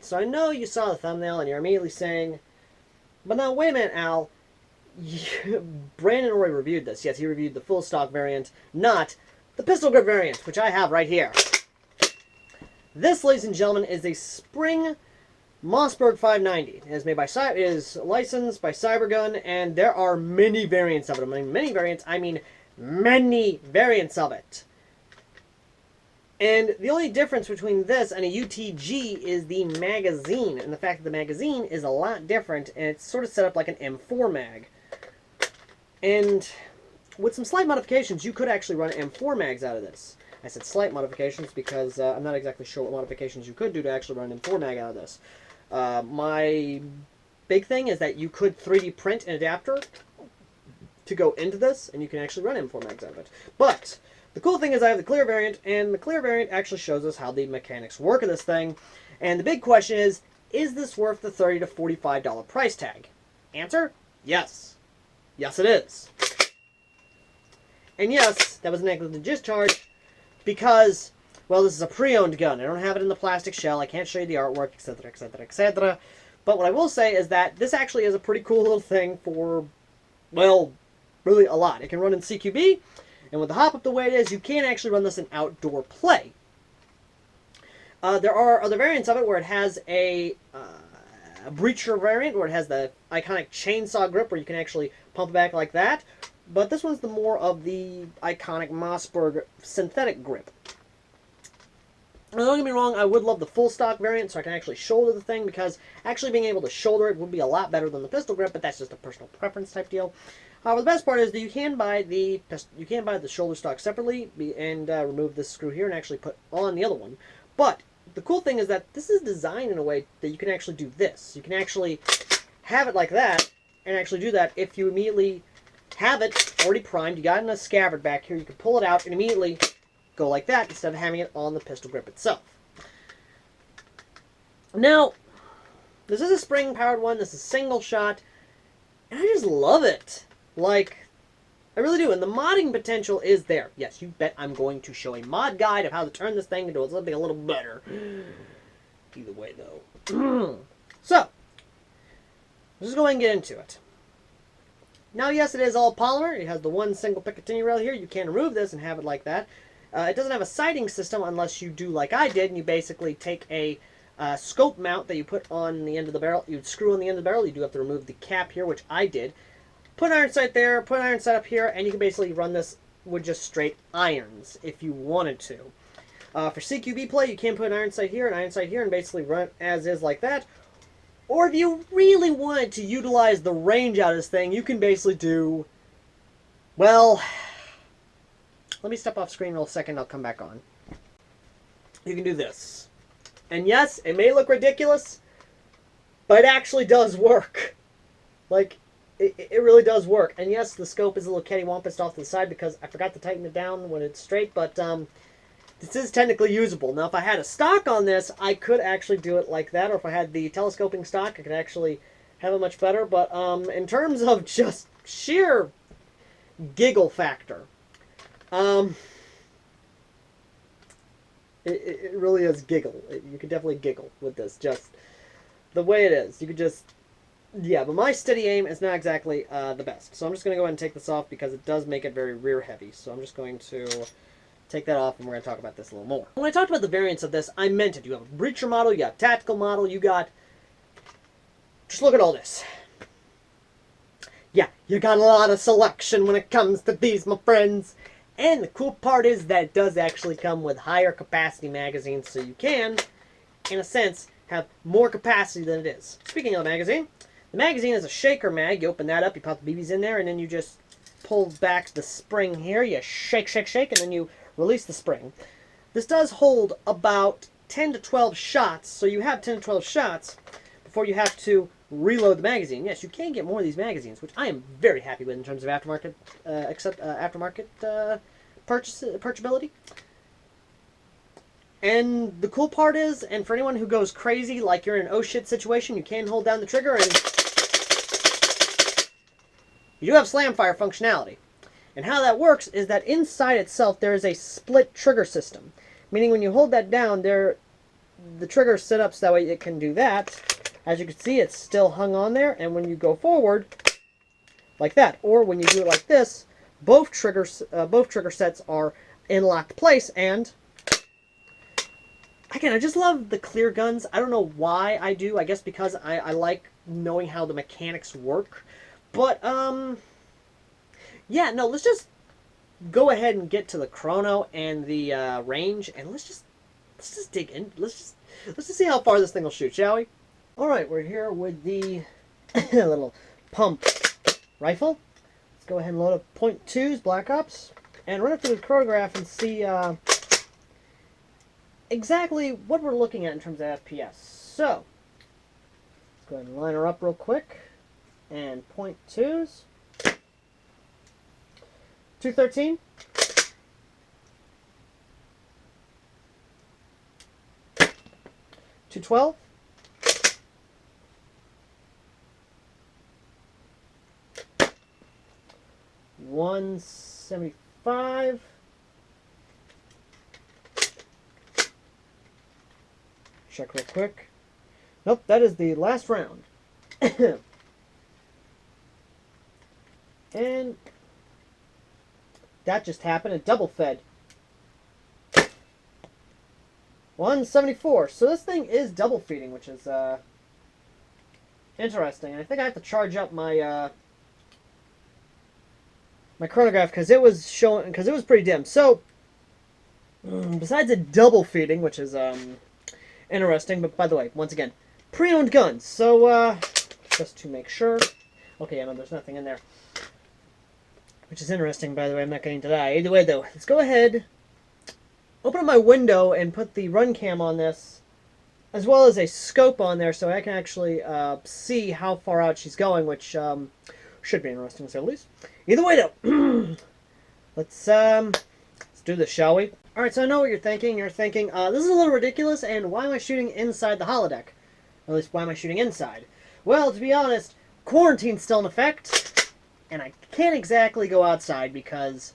So I know you saw the thumbnail and you're immediately saying, but now wait a minute, Al. Brandon already reviewed this. Yes, he reviewed the full stock variant, not the pistol grip variant, which I have right here. This, ladies and gentlemen, is a spring Mossberg 590. It is made by it is licensed by Cybergun, and there are many variants of it. I mean, many variants. I mean, many variants of it. And the only difference between this and a UTG is the magazine, and the fact that the magazine is a lot different, and it's sort of set up like an M4 mag. And with some slight modifications, you could actually run M4 mags out of this. I said slight modifications because I'm not exactly sure what modifications you could do to actually run an M4 mag out of this. My big thing is that you could 3D print an adapter to go into this, and you can actually run M4 mags out of it. But the cool thing is I have the clear variant, and the clear variant actually shows us how the mechanics work of this thing. And the big question is this worth the $30 to $45 price tag? Answer, yes. Yes, it is. And yes, that was a negligent discharge because, well, this is a pre-owned gun. I don't have it in the plastic shell. I can't show you the artwork, etc., etc., etc. But what I will say is that this actually is a pretty cool little thing for, well, really a lot. It can run in CQB, and with the hop up the way it is, you can actually run this in outdoor play. There are other variants of it where it has a breacher variant, where it has the iconic chainsaw grip, where you can actually pump it back like that. But this one's the more of the iconic Mossberg synthetic grip. Now, don't get me wrong, I would love the full stock variant so I can actually shoulder the thing, because actually being able to shoulder it would be a lot better than the pistol grip, but that's just a personal preference type deal. However, the best part is that you can buy the shoulder stock separately and remove this screw here and actually put on the other one. But the cool thing is that this is designed in a way that you can actually do this. You can actually have it like that and actually do that if you immediately have it already primed. You got it in a scabbard back here. You can pull it out and immediately go like that instead of having it on the pistol grip itself. Now, this is a spring-powered one. This is single shot, and I just love it. Like, I really do. And the modding potential is there. Yes, you bet I'm going to show a mod guide of how to turn this thing into something a little better. Either way, though. So, let's just go ahead and get into it. Now, yes, it is all polymer. It has the one single Picatinny rail here. You can remove this and have it like that. It doesn't have a sighting system unless you do like I did, and you basically take a scope mount that you put on the end of the barrel. You'd screw on the end of the barrel. You do have to remove the cap here, which I did. Put an iron sight there, put an iron sight up here, and you can basically run this with just straight irons if you wanted to. For CQB play, you can put an iron sight here, and basically run it as is like that. Or if you really wanted to utilize the range out of this thing, you can basically do, well, let me step off screen real second, I'll come back on. You can do this. And yes, it may look ridiculous, but it actually does work. Like, it really does work. And yes, the scope is a little cattywampus off to the side because I forgot to tighten it down when it's straight, but this is technically usable. Now, if I had a stock on this, I could actually do it like that, or if I had the telescoping stock, I could actually have it much better. But in terms of just sheer giggle factor, it really is giggle. You could definitely giggle with this, just the way it is. You could just, yeah, but my steady aim is not exactly the best. So I'm just going to go ahead and take this off because it does make it very rear heavy. So I'm just going to take that off and we're going to talk about this a little more. When I talked about the variants of this, I meant it. You have a breacher model, you got a tactical model, you got, just look at all this. Yeah, you got a lot of selection when it comes to these, my friends. And the cool part is that it does actually come with higher capacity magazines, so you can, in a sense, have more capacity than it is. Speaking of the magazine is a shaker mag. You open that up, you pop the BBs in there, and then you just pull back the spring here. You shake, shake, shake, and then you release the spring. This does hold about 10 to 12 shots, so you have 10 to 12 shots before you have to reload the magazine. Yes, you can get more of these magazines, which I am very happy with in terms of aftermarket, purchasability. And the cool part is, and for anyone who goes crazy, like you're in an oh shit situation, you can hold down the trigger and you do have slam fire functionality. And how that works is that inside itself there is a split trigger system. Meaning when you hold that down, there the trigger set up so that way it can do that. As you can see, it's still hung on there, and when you go forward, like that, or when you do it like this, both trigger sets are in locked place. And again, I just love the clear guns. I don't know why I do. I guess because I like knowing how the mechanics work. But yeah, no, let's just go ahead and get to the chrono and the range, and let's just dig in. Let's just see how far this thing will shoot, shall we? All right, we're here with the little pump rifle. Let's go ahead and load up .2s, Black Ops, and run it through the chronograph and see exactly what we're looking at in terms of FPS. So, let's go ahead and line her up real quick. And .2s. 213. 212. 175. Check real quick. Nope, that is the last round. And that just happened. It double fed. 174. So this thing is double feeding, which is interesting. And I think I have to charge up my my chronograph because it was pretty dim. So besides a double feeding, which is interesting, but by the way, once again, pre-owned guns. So just to make sure. Okay, I know there's nothing in there. Which is interesting, by the way. I'm not getting to that. Either way, though, let's go ahead, open up my window, and put the run cam on this, as well as a scope on there, so I can actually see how far out she's going, which should be interesting, to say the least. Either way, though, let's do this, shall we? All right, so I know what you're thinking. You're thinking, this is a little ridiculous, and why am I shooting inside the holodeck? Or at least, why am I shooting inside? Well, to be honest, quarantine's still in effect. And I can't exactly go outside because,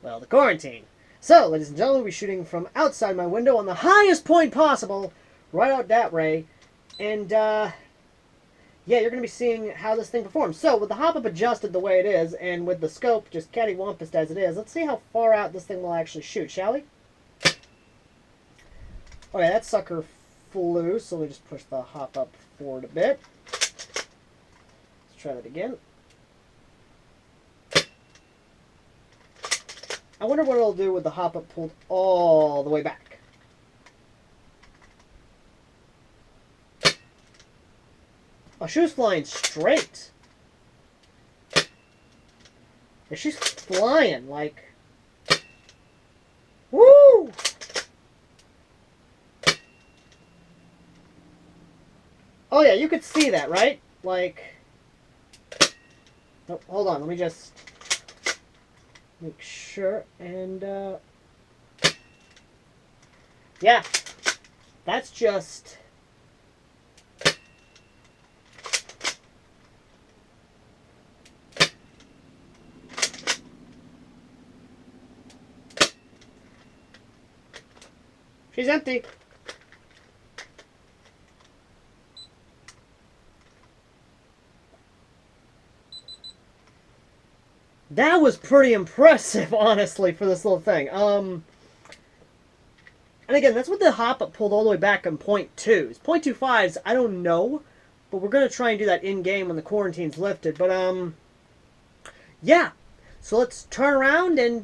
well, the quarantine. So, ladies and gentlemen, we'll be shooting from outside my window on the highest point possible, right out that way. And, yeah, you're going to be seeing how this thing performs. So, with the hop-up adjusted the way it is, and with the scope just cattywampus as it is, let's see how far out this thing will actually shoot, shall we? Okay, that sucker flew, so we just push the hop-up forward a bit. Let's try that again. I wonder what it'll do with the hop-up pulled all the way back. Oh, she was flying straight. Yeah, she's flying, like... Woo! Oh yeah, you could see that, right? Like... Oh, hold on, let me just... make sure, and, yeah, that's just, she's empty. That was pretty impressive, honestly, for this little thing. And again, that's what the hop-up pulled all the way back on .2s. .25s, I don't know, but we're going to try and do that in-game when the quarantine's lifted. But, yeah. So let's turn around and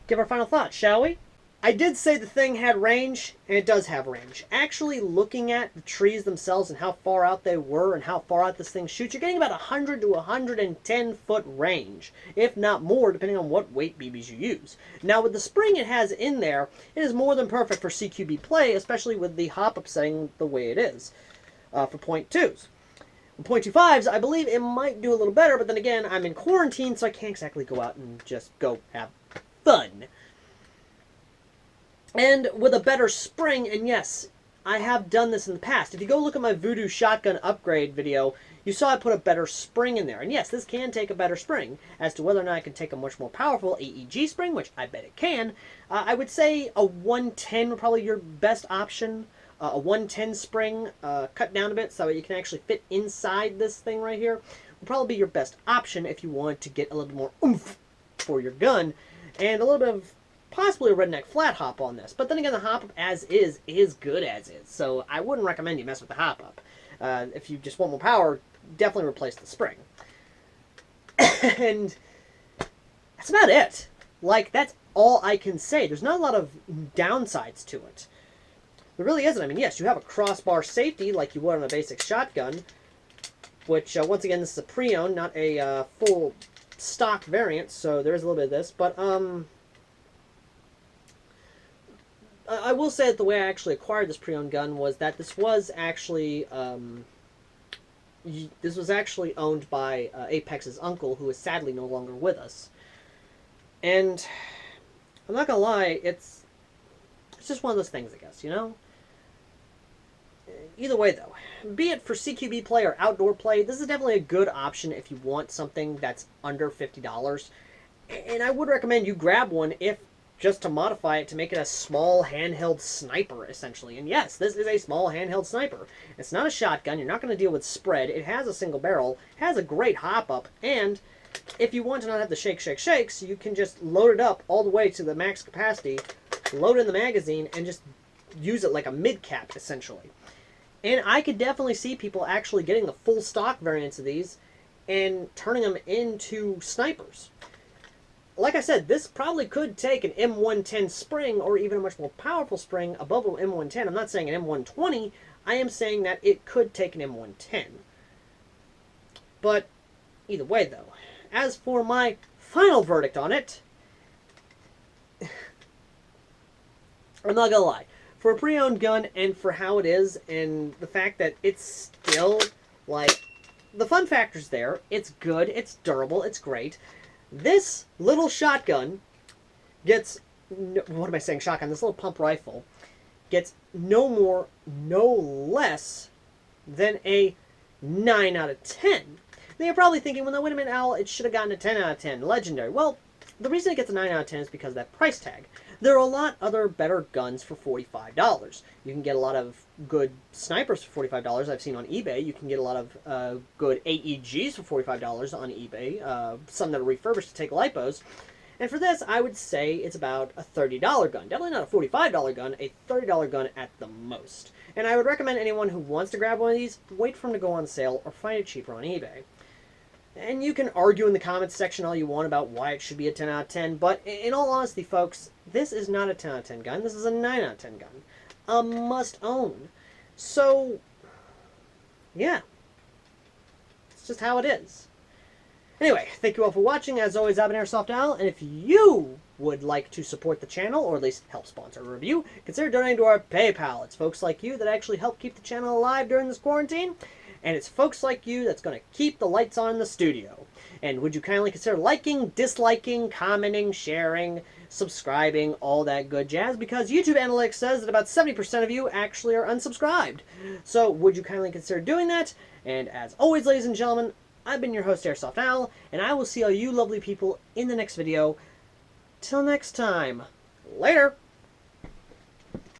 give our final thoughts, shall we? I did say the thing had range, and it does have range. Actually looking at the trees themselves and how far out they were and how far out this thing shoots, you're getting about 100 to 110 foot range, if not more, depending on what weight BBs you use. Now, with the spring it has in there, it is more than perfect for CQB play, especially with the hop-up setting the way it is for .2s. With .25s, I believe it might do a little better, but then again, I'm in quarantine, so I can't exactly go out and just go have fun. And with a better spring, and yes, I have done this in the past. If you go look at my Voodoo shotgun upgrade video, you saw I put a better spring in there. And yes, this can take a better spring. As to whether or not I can take a much more powerful AEG spring, which I bet it can, I would say a 110 would probably be your best option. A 110 spring, cut down a bit so you can actually fit inside this thing right here, would probably be your best option if you want to get a little bit more oomph for your gun. And a little bit of possibly a redneck flat hop on this. But then again, the hop up as is good as is. So I wouldn't recommend you mess with the hop up. If you just want more power, definitely replace the spring. And that's about it. Like, that's all I can say. There's not a lot of downsides to it. There really isn't. I mean, yes, you have a crossbar safety like you would on a basic shotgun, which, once again, this is a pre-owned, not a full stock variant, so there is a little bit of this. But, I will say that the way I actually acquired this pre-owned gun was that this was actually owned by Apex's uncle, who is sadly no longer with us. And I'm not gonna lie, it's just one of those things, I guess, you know? Either way, though, be it for CQB play or outdoor play, this is definitely a good option if you want something that's under $50. And I would recommend you grab one if just to modify it to make it a small handheld sniper, essentially. And yes, this is a small handheld sniper. It's not a shotgun. You're not going to deal with spread. It has a single barrel, has a great hop-up, and if you want to not have the shakes, you can just load it up all the way to the max capacity, load in the magazine, and just use it like a mid-cap, essentially. And I could definitely see people actually getting the full stock variants of these and turning them into snipers. Like I said, this probably could take an M110 spring or even a much more powerful spring above an M110. I'm not saying an M120. I am saying that it could take an M110. But either way, though, as for my final verdict on it, I'm not going to lie. For a pre-owned gun and for how it is and the fact that it's still, like, the fun factor's there. It's good. It's durable. It's great. This little shotgun gets, what am I saying, shotgun? This little pump rifle gets no more, no less than a 9 out of 10. Now you're probably thinking, well, no, wait a minute, Al, it should have gotten a 10 out of 10, legendary. Well, the reason it gets a 9 out of 10 is because of that price tag. There are a lot other better guns for $45. You can get a lot of good snipers for $45 I've seen on eBay. You can get a lot of good AEGs for $45 on eBay, some that are refurbished to take lipos. And for this, I would say it's about a $30 gun. Definitely not a $45 gun, a $30 gun at the most. And I would recommend anyone who wants to grab one of these, wait for them to go on sale or find it cheaper on eBay. And you can argue in the comments section all you want about why it should be a 10 out of 10, but in all honesty, folks, this is not a 10 out of 10 gun. This is a 9 out of 10 gun. A must-own. So, yeah. It's just how it is. Anyway, thank you all for watching. As always, I've been AirsoftAL, and if you would like to support the channel, or at least help sponsor a review, consider donating to our PayPal. It's folks like you that actually help keep the channel alive during this quarantine. And it's folks like you that's going to keep the lights on in the studio. And would you kindly consider liking, disliking, commenting, sharing, subscribing, all that good jazz? Because YouTube analytics says that about 70% of you actually are unsubscribed. So would you kindly consider doing that? And as always, ladies and gentlemen, I've been your host, AirsoftAL, and I will see all you lovely people in the next video. Till next time, later!